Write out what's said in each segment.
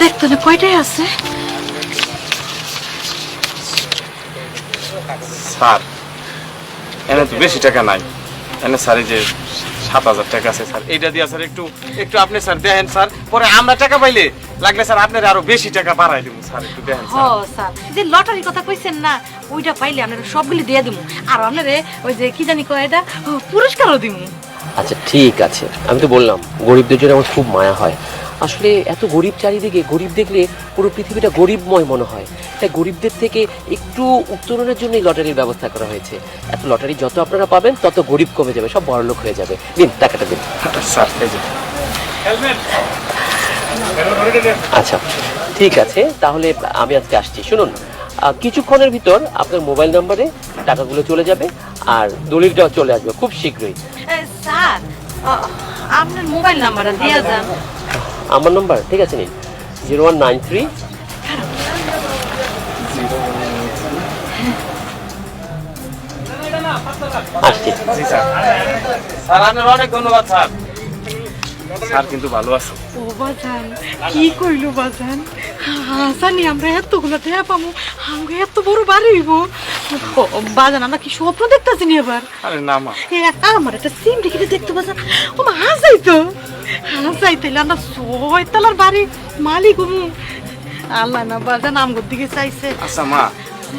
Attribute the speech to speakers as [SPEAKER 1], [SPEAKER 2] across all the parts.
[SPEAKER 1] দেখতো না কয়টাই আছে।
[SPEAKER 2] স্যার এনে তো বেশি টাকা নাই, এনে স্যার এই যে 7,000 টাকা আছে স্যার, এইটা দিয়া স্যার একটু একটু আপনি স্যার দেখেন স্যার, পরে আমরা টাকা পাইলে লাগলে স্যার আপনার আরো বেশি টাকা বাড়াই দেবো স্যার, একটু দেখেন স্যার।
[SPEAKER 1] স্যার যে লটারির কথা কইছেন না, ওইটা পাইলে আপনারা সবগুলি দিয়ে দিব, আর আপনারে ওই যে কি জানি কয় এটা পুরস্কারও দিব।
[SPEAKER 3] আচ্ছা ঠিক আছে, আমি তো বললাম গরিবদের জন্য আমার খুব মায়া হয়। আসলে এত গরিব চারিদিকে, গরিব দেখলে পুরো পৃথিবীটা গরিবময় মনে হয়। তাই গরিবদের থেকে একটু উত্তরণের জন্য লটারির ব্যবস্থা করা হয়েছে। এত লটারি যত আপনারা পাবেন তত গরিব কমে যাবে, সব বড়লোক হয়ে যাবে। দিন টাকাটা দিন।
[SPEAKER 2] স্যার এই যে
[SPEAKER 3] আচ্ছা ঠিক আছে, তাহলে আমি আজকে আসছি। শুনুন, কিছুক্ষণের ভিতর আপনার মোবাইল নাম্বারে টাকাগুলো চলে যাবে, আর দলিলটাও চলে আসবে খুব শীঘ্রই।
[SPEAKER 1] স্যার আপনার মোবাইল নাম্বারটা দিয়ে যান।
[SPEAKER 3] আমার নাম্বার ঠিক আছে, নিন 0193। আসছি।
[SPEAKER 2] জি স্যার। স্যার আপনার অনেক ধন্যবাদ স্যার, স্যার কিন্তু ভালো আছে।
[SPEAKER 1] ও বাজান কি কইলো বাজান, জানি আমরা এতগুলো টাকা পাবো, আমাকে এত বড় বাড়ি হইব। বাজান আমরা কি স্বপ্ন দেখতেছি নি এবার?
[SPEAKER 2] আরে না মা,
[SPEAKER 1] আমার একটা সিম টিকিটে দেখতে বাজান, ও মা হাসাই তো হাসাই, তাইলে আমরা 6 তলার বাড়ির মালিক হবো। আল্লাহ না বাজান আমগর দিকে চাইছে।
[SPEAKER 2] আচ্ছা মা,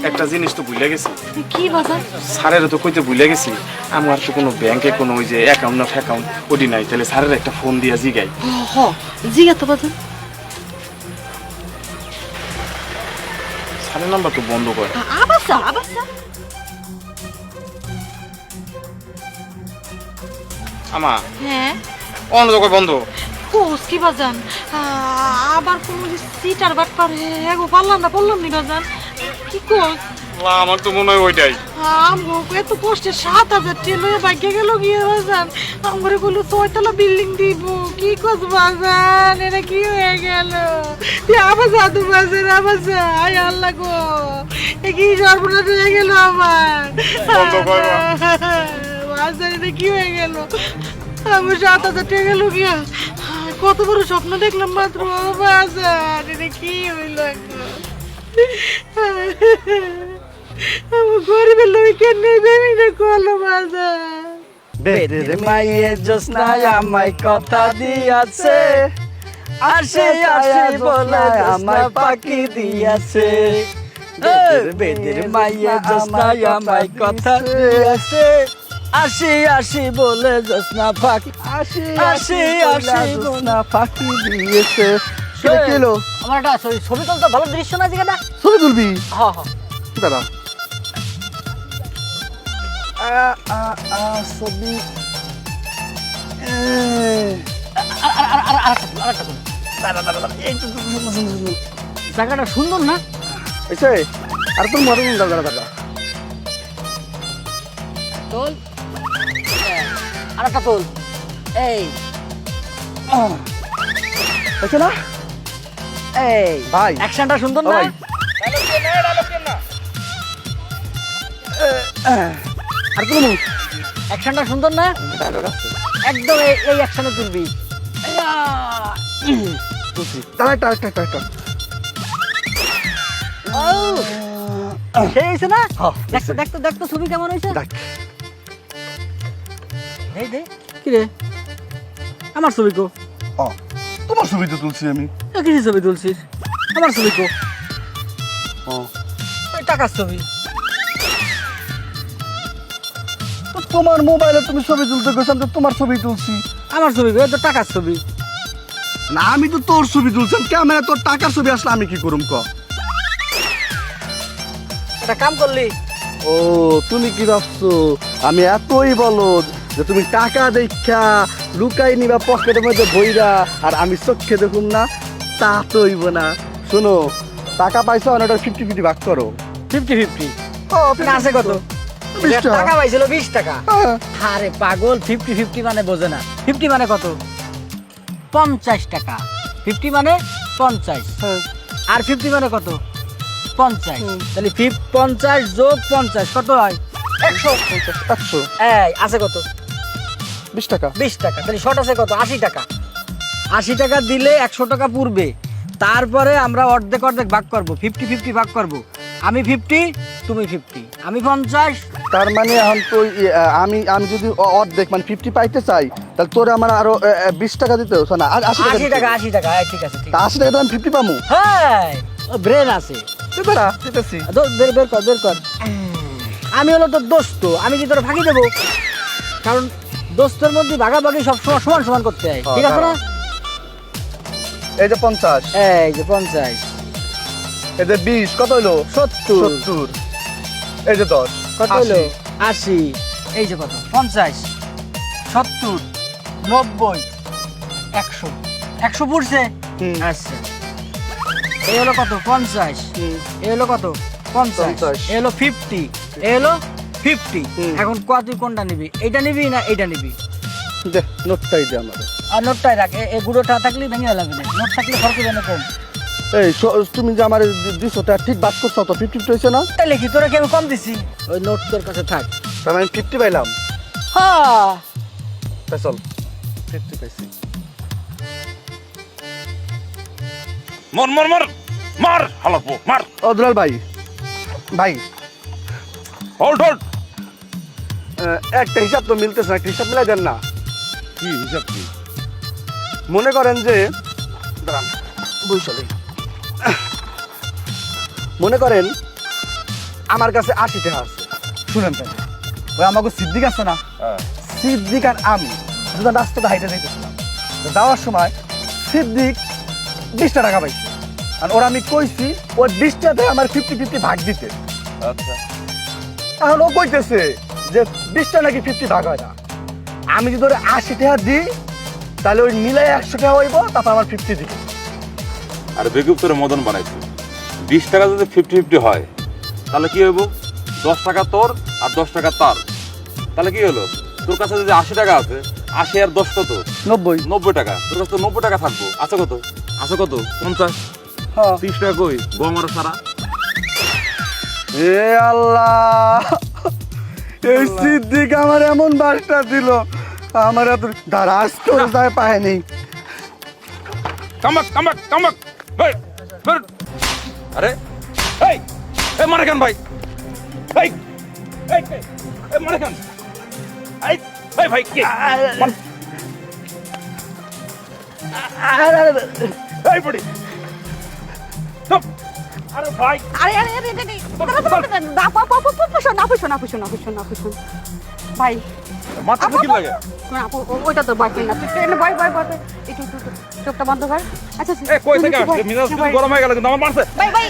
[SPEAKER 2] একটা জিনিস তো ভুলে গেছি।
[SPEAKER 1] কি বাজান?
[SPEAKER 2] স্যারের তো কইতে ভুলে গেছি, আমার তো কোনো ব্যাংকে কোনো ওই যে অ্যাকাউন্ট না ফ্যাকাউন্ট ওটি নাই, তাহলে স্যারের একটা ফোন দিয়া জিগাই।
[SPEAKER 1] জিগা তো বাজান।
[SPEAKER 2] স্যারের নাম্বার তো বন্ধ করে।
[SPEAKER 1] আবার স্যার, আবার স্যার।
[SPEAKER 2] আমা
[SPEAKER 1] হ্যাঁ
[SPEAKER 2] অন্য জায়গায় বন্ধ।
[SPEAKER 1] কোস কি বাজান, আবার কোন সিট আর বাট পার এগো পারলাম নি বাজান, কি কোস?
[SPEAKER 2] আমার তো মনে হয় ওইটাই।
[SPEAKER 1] আমগো এত কষ্টে 7,000 টাকা লয়ে বাইকে গেল গিয়ে বাজান, আমগরে বললো 6 তলা বিল্ডিং দিব, কি কোস বাজান, এটা কি হয়ে গেল? আবার জাদু বাজান, আবার আয় আল্লাহ গো, এ কি সর্বনাশ হয়ে গেল আমার
[SPEAKER 2] বন্ধ করো।
[SPEAKER 1] বাজান, এটা কি হয়ে গেল? আমার 7,000 টাকা গেল গিয়া, কত বড় স্বপ্ন দেখলাম মাত্র বাজার, এটা কি হইল এখন? আমার গরিবের লোক কেনে জানি না কলো বাজার।
[SPEAKER 4] বেদের মাইয়ে জোসনায় আমায় কথা দিয়াছে, আসে আসে বলে আমায় পাখি দিয়াছে। বেদের মাইয়ে জোসনায় আমায় কথা দিয়াছে, আসি আসি বলে জোসনা পাখি, আসি আসি জোসনা পাখি দিয়েছে। কিলো
[SPEAKER 5] আমার একটা ছবি তুলতে ভালো দৃশ্য না যেটা।
[SPEAKER 4] ছবি তুলবি?
[SPEAKER 5] হ্যাঁ হ্যাঁ
[SPEAKER 4] দাঁড়া, ছবি
[SPEAKER 5] জায়গাটা সুন্দর না?
[SPEAKER 4] এসে আর তোর মরে দাঁড়া দাঁড়া
[SPEAKER 5] তোল আর একটা তোল। এই
[SPEAKER 4] হয়েছে না?
[SPEAKER 5] এই
[SPEAKER 4] ভাই
[SPEAKER 5] অ্যাকশনটা সুন্দর
[SPEAKER 4] ও
[SPEAKER 5] না?
[SPEAKER 4] ভাই। আর কোনো মুখ
[SPEAKER 5] অ্যাকশনটা সুন্দর না? একদম এই অ্যাকশনে তুলবি।
[SPEAKER 4] দাঁড়া একটা একটা একটা একটা
[SPEAKER 5] সেই হয়েছে না?
[SPEAKER 4] হ্যাঁ,
[SPEAKER 5] দেখতো দেখতো দেখতো ছবি কেমন হয়েছে?
[SPEAKER 4] দেখ।
[SPEAKER 5] এই দে কি রে, আমার ছবি কো?
[SPEAKER 4] ও তোমার ছবি তো তুলছি আমি।
[SPEAKER 5] কিসের ছবি তুলছিস? আমার ছবি কো?
[SPEAKER 4] ও
[SPEAKER 5] ওই টাকার ছবি।
[SPEAKER 4] তো তোমার মোবাইলে তুমি ছবি তুলতে গেছিলাম, তো তোমার ছবি তুলছি।
[SPEAKER 5] আমার ছবি কো? তো টাকার ছবি।
[SPEAKER 4] না আমি তো তোর ছবি তুলছিলাম, ক্যামেরা তোর টাকার ছবি আসলে আমি কি করুম ক?
[SPEAKER 5] একটা কাম করলি?
[SPEAKER 4] ও তুমি কি ভাবছো আমি এতই বলদ যে তুমি টাকা দেখা লুকাই নিবা পকেটের মধ্যে বইরা আর আমি চোখে দেখুম না? তা তো হইব না। শোনো, টাকা পাইছো আর ওটা 50-50 ভাগ করো।
[SPEAKER 5] 50-50
[SPEAKER 4] ও
[SPEAKER 5] না আছে কত?
[SPEAKER 4] 20 টাকা।
[SPEAKER 5] টাকা পাইছিল 20 টাকা।
[SPEAKER 4] হ্যাঁ।
[SPEAKER 5] আরে পাগল, 50-50 মানে বোঝে না। 50 মানে কত? 50 টাকা। 50 মানে 50।
[SPEAKER 4] হ্যাঁ।
[SPEAKER 5] আর 50 মানে কত? 50। তাহলে 50 যোগ 50 কত হয়?
[SPEAKER 4] 100
[SPEAKER 5] এই আছে কত?
[SPEAKER 4] 20 টাকা।
[SPEAKER 5] 20 টাকা। তাহলে শর্ট আছে কত? 80 টাকা। 80 টাকা দিলে 100 টাকা পূর্বে, তারপরে আমরা অর্ধেক অর্ধেক ভাগ করব, 50-50 ভাগ করব। আমি 50, তুমি 50, আমি 50।
[SPEAKER 4] তার মানে এখন তো আমি আমি যদি অর্ধেক মানে 50 পাইতে চাই, তাহলে তোর আমার আরো 20 টাকা দিতে হতো না, 80 টাকা
[SPEAKER 5] 80 টাকা, 80 টাকা, ঠিক আছে, ঠিক
[SPEAKER 4] তা
[SPEAKER 5] আছে।
[SPEAKER 4] 80 টাকা তো আমি 50 পামু।
[SPEAKER 5] হ্যাঁ, ব্রেন আছে।
[SPEAKER 4] তুই বেড়া দিতেছি।
[SPEAKER 5] বের বের কর, বের কর। আমি হলো তোর দোস্ত, আমি কি তোর ফাঁকি দেবো? কারণ দোস্তের মধ্যে ভাগাভাগি সবসময় সমান সমান করতে হয়, ঠিক আছে না?
[SPEAKER 4] এই যে 50,
[SPEAKER 5] এই যে 50,
[SPEAKER 4] এই যে 20, কত হইলো?
[SPEAKER 5] 70,
[SPEAKER 4] 70, এই যে 10,
[SPEAKER 5] কত হলো? 80, এই যে কত? 50, 70, 90, 100, 100 পড়ছে।
[SPEAKER 4] হুম।
[SPEAKER 5] আচ্ছা, এই হলো কত? 50, এই হলো কত? 50,
[SPEAKER 4] 50,
[SPEAKER 5] এই হলো 50, এই হলো 50।
[SPEAKER 4] হুম।
[SPEAKER 5] এখন কত, তুই কোনটা নিবি? এইটা নিবি না এইটা নিবি?
[SPEAKER 4] দে নোটটাই দে আমারে।
[SPEAKER 5] আর নোটটাই রাখ, এই গুঁড়োটা থাকলে ভেঙে লাগবে না, নোট থাকলে খরচ হবে না কম।
[SPEAKER 4] এই তুমি যে আমার দিছো তা ঠিক বাদ করছো তো 50 হইছে না?
[SPEAKER 5] তাইলে কি তোরা কি আমি কম দিছি? ওই নোট তোর কাছে থাক।
[SPEAKER 4] তার মানে 50 পাইলাম।
[SPEAKER 5] হ্যাঁ,
[SPEAKER 4] তাই চল 50 পাইছি।
[SPEAKER 6] মর মর মর মার হালাপো মার।
[SPEAKER 4] ও দুলাল ভাই, ভাই
[SPEAKER 6] হোল্ড হোল্ড।
[SPEAKER 4] একটা হিসাব তো মিলতেছে না, একটা হিসাব মিলাই দেন না।
[SPEAKER 6] কি হিসাব কি?
[SPEAKER 4] মনে করেন যে দাঁড়ান বইসলে মনে করেন আমার কাছে 80 টাকা আছে, শুনেন তাই ওই আমাকে সিদ্দিক আছে না, সিদ্দিক আর আমি দুজন রাস্তাটা হাইটে যাইতেছিলাম, তো যাওয়ার সময় সিদ্দিক 20 টাকা পাইছে, আর ওরা আমি কইছি ওই 20 টাকাতে আমার 50-50 ভাগ দিতে।
[SPEAKER 6] আচ্ছা
[SPEAKER 4] এখন ও কইতেছে যে 20 টাকা নাকি 50 ভাগ হয় না, আমি যদি ওরা 80 টাকা দিই তাহলে ওই মিলাই 100 টাকা হইব, তারপর আমার 50 দিবে।
[SPEAKER 6] আর বেকুব তোর মদন বানাইছে। 20 টাকা যদি 50-50 হয় তাহলে কি হইব? 10 টাকা তোর আর 10 টাকা তার। তাহলে কি হলো? তোর কাছে যদি 80 টাকা আছে, 80 আর 10 কত?
[SPEAKER 4] 90।
[SPEAKER 6] 90 টাকা। তোর কাছে তো 90 টাকা থাকবো। আছে কত? আছে কত? 50।
[SPEAKER 4] হ্যাঁ।
[SPEAKER 6] 30 টাকা কই? গম আর সারা।
[SPEAKER 4] এ আল্লাহ, এই সিদ্দিক আমার এমন বাসটা দিল, আমার এত দাঁড়াস তো যায় পায় নেই।
[SPEAKER 6] Camac Camac Camac. এই বের। আরে এই এই মানে কেন ভাই? এই এই এই মানে কেন? এই এই ভাই কে? এই বড়ি। চুপ। আরে ভাই
[SPEAKER 1] আরে আরে আরে আরে, না পুষো ভাই।
[SPEAKER 6] মাথা কি লাগে?
[SPEAKER 1] ওইটা তো বয়ফ্রেন্ড না, তুই ট্রেনে বয় একটু চোখটা বন্ধ কর। আচ্ছা
[SPEAKER 6] এ কই থেকে আসছে? মিজাজ কিন্তু গরম হয়ে গেল কিন্তু আমার মারছে।
[SPEAKER 1] ভাই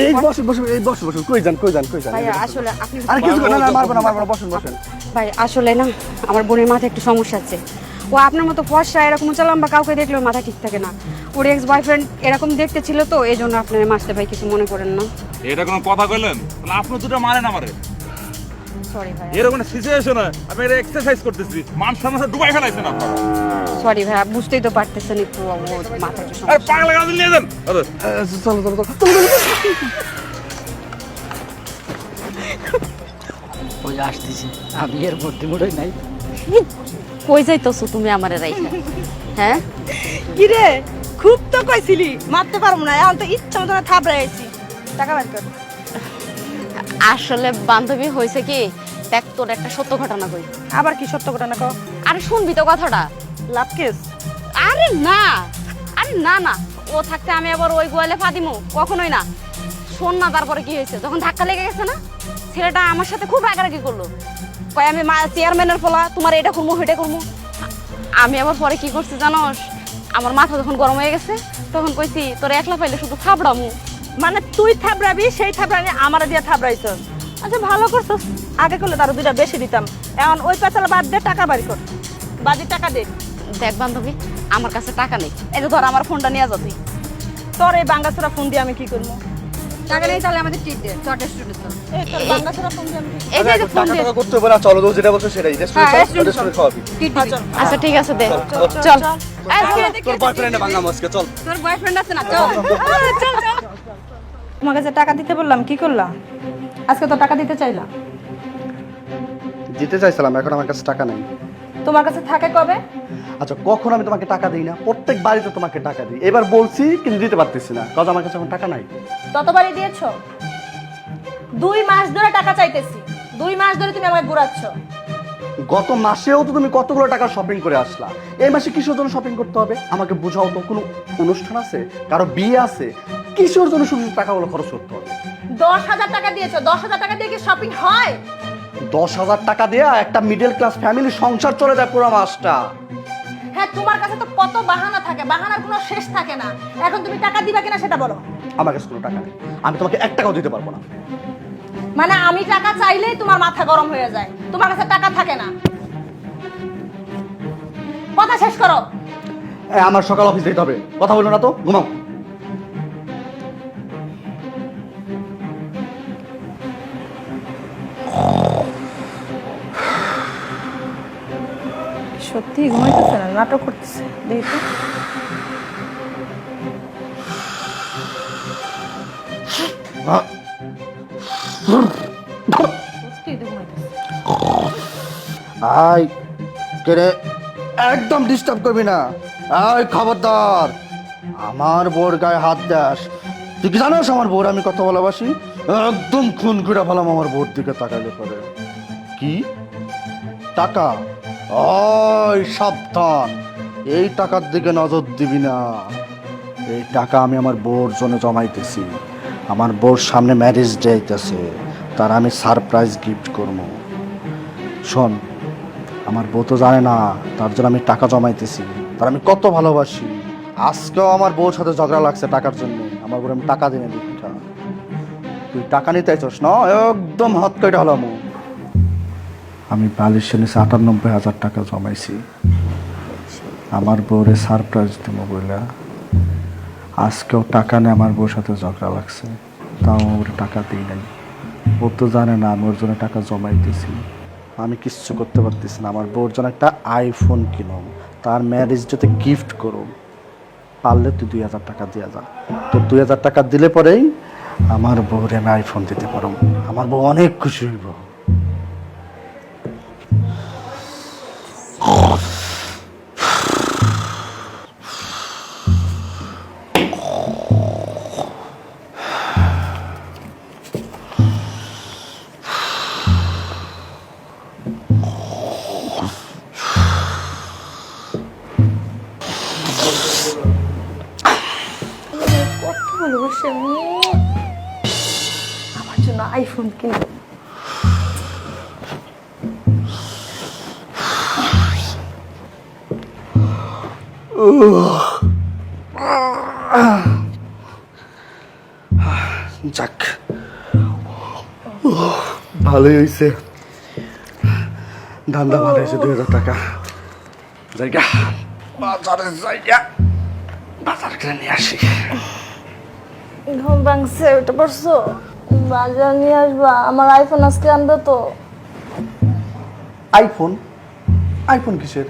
[SPEAKER 4] এই বসুন বসুন, এই বসুন বসুন, কই যান কই যান কই যান?
[SPEAKER 1] ভাই আসলে আপনি
[SPEAKER 4] আরে কিছু না না, মারবো না মারবো না, বসুন বসুন।
[SPEAKER 1] ভাই আসলে না আমার বোনের মাথায় একটু সমস্যা আছে। ও আপনার মতো ফর্সা এরকম চালাম বা কাউকে দেখলে ওর মাথা ঠিক থাকে না। ওর এক্স বয়ফ্রেন্ড এরকম দেখতে ছিল তো, এই জন্য আপনার মারতে, ভাই কিছু মনে করেন না।
[SPEAKER 6] এটা কোনো কথা কইলেন? তাহলে আপনি দুটো মারেন আমারে।
[SPEAKER 1] সরি ভাই,
[SPEAKER 6] এরকম সিচুয়েশনে আমি এটা এক্সারসাইজ করতেছি, মান সামনে ডুবাই ফেলাইছেন আপনারা।
[SPEAKER 1] সরি ভাই, বুঝতেই তো পারতেছেন একটু ওর মাথায় একটু
[SPEAKER 6] আরে
[SPEAKER 1] সমস্যা।
[SPEAKER 6] পাগলা গাছ নিয়ে যান। আরে
[SPEAKER 4] চলো চলো চলো।
[SPEAKER 5] ওই আসতেছি, আমি এর মধ্যে মোড়ই নাই।
[SPEAKER 7] কই যাইতেছো তুমি আমারে রাইখা? হ্যাঁ,
[SPEAKER 8] কিরে খুব তো কইছিলি মারতে পারবো না, এখন তো ইচ্ছা মতো থাবড়াই আইছি। টাকা বের কর।
[SPEAKER 7] আসলে বান্ধবী হয়েছে কি, দেখ তোর একটা সত্য ঘটনা কই।
[SPEAKER 8] আবার কি সত্য ঘটনা কও?
[SPEAKER 7] আরে শুনবি তো কথাটা।
[SPEAKER 8] লাভ কেস?
[SPEAKER 7] আরে না, আরে না না, ও থাকতে আমি আবার ওই গোয়ালে পা দিমু? কখনোই না। শোন না, তারপরে কি হয়েছে, যখন ধাক্কা লেগে গেছে না, ছেলেটা আমার সাথে খুব রাগারাগি করলো। কয় আমি চেয়ারম্যানের ফলা, তোমার এটা করবো সেটা করবো। আমি আবার পরে কি করছি জানোস? আমার মাথা যখন গরম হয়ে গেছে তখন কইছি তোর একলা পাইলে শুধু থাবড়ামু।
[SPEAKER 8] মানে তুই থাবড়াবি, সেই থাবড়ানি আমারে দিয়ে থাবড়াইছ। আচ্ছা ভালো করছস, আগে করলে তার দুইটা বেশি দিতাম। এখন ওই পেছালা বাদ দে, টাকা বাড়ি কর, বাজি টাকা দে।
[SPEAKER 7] দেখ বান্ধবী, আমার কাছে টাকা নেই, এই যে ধর আমার ফোনটা নিয়ে যা তুই।
[SPEAKER 8] তোর এই বাঙ্গাছড়া ফোন দিয়ে আমি কি করবো?
[SPEAKER 1] টাকা নেই তাহলে আমাদের ট্রিট দে, চট রেস্টুরেন্টে চল।
[SPEAKER 8] এই তোর বাঙ্গাছড়া ফোন দিয়ে আমি কি করবো?
[SPEAKER 7] এই যে ফোন
[SPEAKER 4] টাকা
[SPEAKER 7] দে।
[SPEAKER 4] টাকা করতে হবে না, চলো তো যেটা বলছো সেটাই, রেস্টুরেন্ট খাওয়াবি।
[SPEAKER 1] ট্রিট দিবি।
[SPEAKER 7] আচ্ছা ঠিক আছে, দে চল।
[SPEAKER 4] তোর বয়ফ্রেন্ডে ভাঙা মাছকে চল।
[SPEAKER 1] তোর বয়ফ্রেন্ড আছে না, চল।
[SPEAKER 8] তোমাকে যে টাকা দিতে বললাম কি করলা? আজকে তো টাকা দিতে চাইলা।
[SPEAKER 4] দিতে চাইছিলাম, এখন আমার কাছে টাকা নাই।
[SPEAKER 8] তোমার কাছে থাকে কবে?
[SPEAKER 4] আচ্ছা, কখন আমি তোমাকে টাকা দিই না? প্রত্যেক বাড়িতে তোমাকে টাকা দিই। এবার বলছি কিন্তু দিতে পারতেছি না, কারণ আমার কাছে এখন টাকা নাই।
[SPEAKER 8] ততবারই দিয়েছো? 2 মাস ধরে টাকা চাইতেছি, 2 মাস ধরে তুমি আমাকে ঘুরাচ্ছ।
[SPEAKER 4] গত মাসেও তো তুমি কতগুলো টাকা শপিং করে আসলা, এই মাসে কিসের জন্য শপিং করতে হবে আমাকে বোঝাও তো। কোনো অনুষ্ঠান আছে, কারো বিয়ে আছে, কিসের জন্য শুধু টাকাগুলো খরচ করতে হবে?
[SPEAKER 8] 10,000 টাকা দিয়েছো, 10,000 টাকা দিয়ে কি শপিং হয়?
[SPEAKER 4] 10,000 টাকা দেয়া একটা মিডল ক্লাস ফ্যামিলির সংসার চলে যায় পুরো মাসটা।
[SPEAKER 8] হ্যাঁ, তোমার কাছে তো কত বাহানা থাকে, বাহানার কোনো শেষ থাকে না। এখন তুমি টাকা দিবা কিনা সেটা বলো।
[SPEAKER 4] আমার কাছে কোনো টাকা নেই, আমি তোমাকে 1 টাকাও দিতে পারবো না।
[SPEAKER 8] মানে আমি টাকা চাইলেই তোমার মাথা গরম হয়ে যায়, তোমার কাছে টাকা থাকে না। কথা শেষ করো।
[SPEAKER 4] আমার সকাল অফিস যেতে হবে, কথা বলবো না তো, ঘুমাও।
[SPEAKER 8] সত্যি ঘুমাইতেছে না, নাটক করতেছে, দেখি তো। সত্যি তো ঘুমাইতেছে।
[SPEAKER 4] আই কেরে, একদম ডিস্টার্ব করবি না। আই খবরদার, আমার বোর গায়ে হাত দাস। তুই কি জানোস আমার বোর আমি কত ভালোবাসি? একদম খুন করে ফেলাম আমার বোর দিকে তাকাইলে পরে। কি টাকা? ওই সাবধান, এই টাকার দিকে নজর দিবি না। এই টাকা আমি আমার বোর জন্য জমাইতেছি। আমার বোর সামনে ম্যারেজ ডে আইতেছে, তার আমি সারপ্রাইজ গিফট করবো। শোন, আমার বউ তো জানে না তার জন্য আমি টাকা জমাইতেছি, তার আমি কত ভালোবাসি। আজকেও আমার বউর সাথে ঝগড়া লাগছে টাকার জন্য। আমার বউ আমি টাকা দিনে দীক্ষা, তুই টাকা নিতে চাইছস না? একদম হাত কেটে হলাম। আমি বালিশের নিচে 98,000 টাকা জমাইছি আমার বউরে সারপ্রাইজ দেব বলে। আজকেও টাকা নিয়ে আমার বউর সাথে ঝগড়া লাগছে, তাও ওর টাকা দিই নাই। ও তো জানে না আমি ওর জন্য টাকা জমাইতেছি। আমি কিচ্ছু করতে পারতেছি না। আমার বউর জন্য একটা আইফোন কিনুম, তার ম্যারেজ ডেতে গিফট করুম। পারলে তুই 2,000 টাকা দিয়ে যা। তো 2,000 টাকা দিলে পরেই আমার বউরে আমি আইফোন দিতে পারব। আমার বউ অনেক খুশি হইব।
[SPEAKER 8] কত ভালোবাসি আমি, আমার জন্য আইফোন কিনবো।
[SPEAKER 4] যাক, ভালোই হয়েছে, ধান্দা ভালো হয়েছে। 2,000 টাকা জায়গা, বাজারের জায়গা, বাজার করে নিয়ে আসি।
[SPEAKER 8] ঘুম ভাঙছে, ওটা পড়ছো? বাজার নিয়ে আসবা, আমার আইফোন আজকে আনবে তো।
[SPEAKER 4] আইফোন? আইফোন কিসের?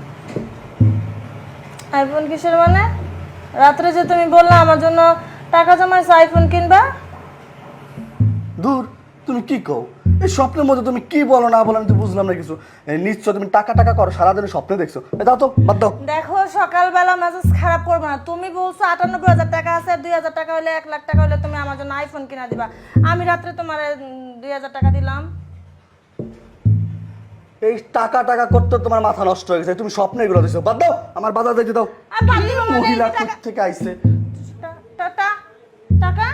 [SPEAKER 8] আইফোন কিসের মানে? রাত্রে যে তুমি বললা আমার জন্য টাকা জমাইছো আইফোন কিনবা।
[SPEAKER 4] দূর, তুমি কি কও? এই স্বপ্নের মধ্যে তুমি কি বলো না বলো আমি তো বুঝলাম না কিছু। নিশ্চয় তুমি টাকা টাকা করো, সারাদিন স্বপ্নে দেখছো। দাও তো, বাদ দাও।
[SPEAKER 8] দেখো, সকালবেলা মেজাজ খারাপ করবো না। তুমি বলছো 98,000 টাকা আছে, 2,000 টাকা হলে 1 লাখ টাকা হলে তুমি আমার জন্য আইফোন কিনা দিবা। আমি রাত্রে তোমার 2,000 টাকা দিলাম।
[SPEAKER 4] এই টাকা টাকা করতে তোমার মাথা নষ্ট হয়ে গেছে। তুমি স্বপ্নে এগুলো দিছো, বাদ দাও। আমার বাজার দেখতে দাও।
[SPEAKER 8] আর বাদ দিবো মানে
[SPEAKER 4] মহিলা
[SPEAKER 8] এই টাকা-
[SPEAKER 4] থেকে আইছে।
[SPEAKER 8] টাকা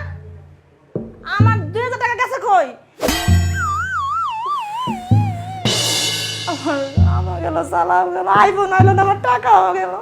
[SPEAKER 8] আমার 2,000 টাকা গেছে কই? আমার গেল, সালাম গেল, আইফোন আইলো না, আমার টাকাও গেল।